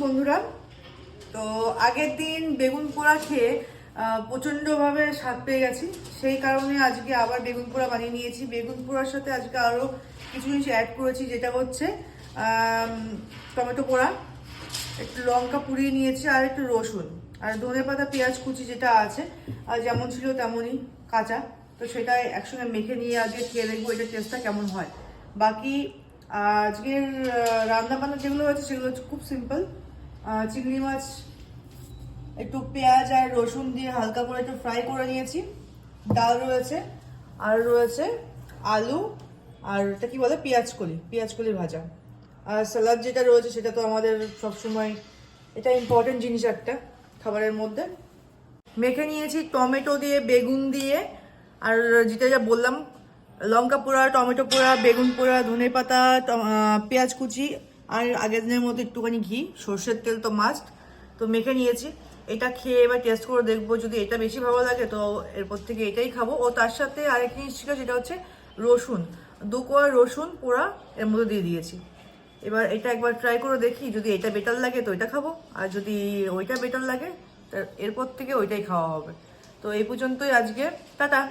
বন্ধুরা। তো আগের দিন বেগুন পোড়া খেয়ে প্রচণ্ডভাবে স্বাদ পেয়ে গেছি, সেই কারণে আজকে আবার বেগুন পোড়া বানিয়ে নিয়েছি। বেগুন পোড়ার সাথে আজকে আরও কিছু জিনিস অ্যাড করেছি, যেটা হচ্ছে টমেটো পোড়া, একটু লঙ্কা পুড়িয়ে নিয়েছি, আর একটু রসুন আর ধনেপাতা পেঁয়াজ কুচি যেটা আছে, আর যেমন ছিল তেমনই কাঁচা। তো সেটা একসঙ্গে মেখে নিয়ে আজকে খেয়ে দেখবো এটা টেস্টটা কেমন হয়। বাকি আজকের রান্নাবান্না যেগুলো হয়েছে সেগুলো হচ্ছে খুব সিম্পল। চিংড়ি মাছ একটু পেঁয়াজ আর রসুন দিয়ে হালকা করে একটু ফ্রাই করে নিয়েছি, ডাল রয়েছে, আর রয়েছে আলু, আর এটা কি বলে পেঁয়াজ কলি ভাজা, আর স্যালাড যেটা রয়েছে সেটা তো আমাদের সবসময় এটা ইম্পর্টেন্ট জিনিস একটা খাবারের মধ্যে। মেখে নিয়েছি টমেটো দিয়ে, বেগুন দিয়ে, আর যেটা যা বললাম লঙ্কা পোড়া, টমেটো পোড়া, বেগুন পোড়া, ধনেপাতা, পেঁয়াজ কুচি, আর আগের দিনের মতো একটুখানি ঘি, সর্ষের তেল তো মাস্ট। তো মেখে নিয়েছি, এটা খেয়ে এবার টেস্ট করে দেখবো, যদি এটা বেশি ভালো লাগে তো এরপর থেকে এটাই খাবো। ও তার সাথে আরেক জিনিস ছিল, যেটা হচ্ছে রসুন, 2 কোয়া রসুন পোড়া এর মধ্যে দিয়ে দিয়েছি। এবার এটা একবার ট্রাই করে দেখি, যদি এটা বেটার লাগে তো এটা খাবো, আর যদি ওইটা বেটার লাগে এরপর থেকে ওইটাই খাওয়া হবে। তো এই পর্যন্তই আজকে, টাটা।